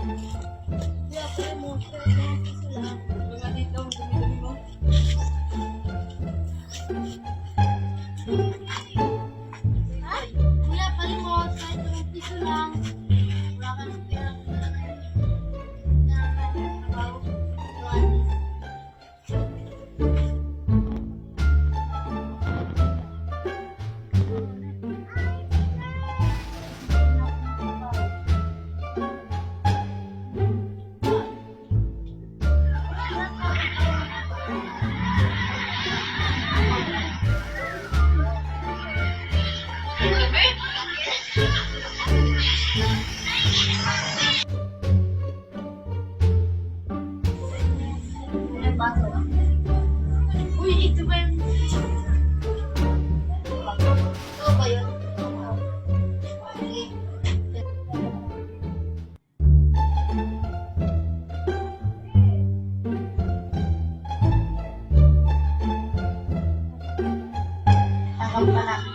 Kaya pala mo, sila. Mga dito, dumi-dumi mo. Ha? Kuya, palimot. Kahit 2 piso lang. Wala ka ng pera. Trabaho. Uy, ito ba yun? Ito ba yun? Takam pa na.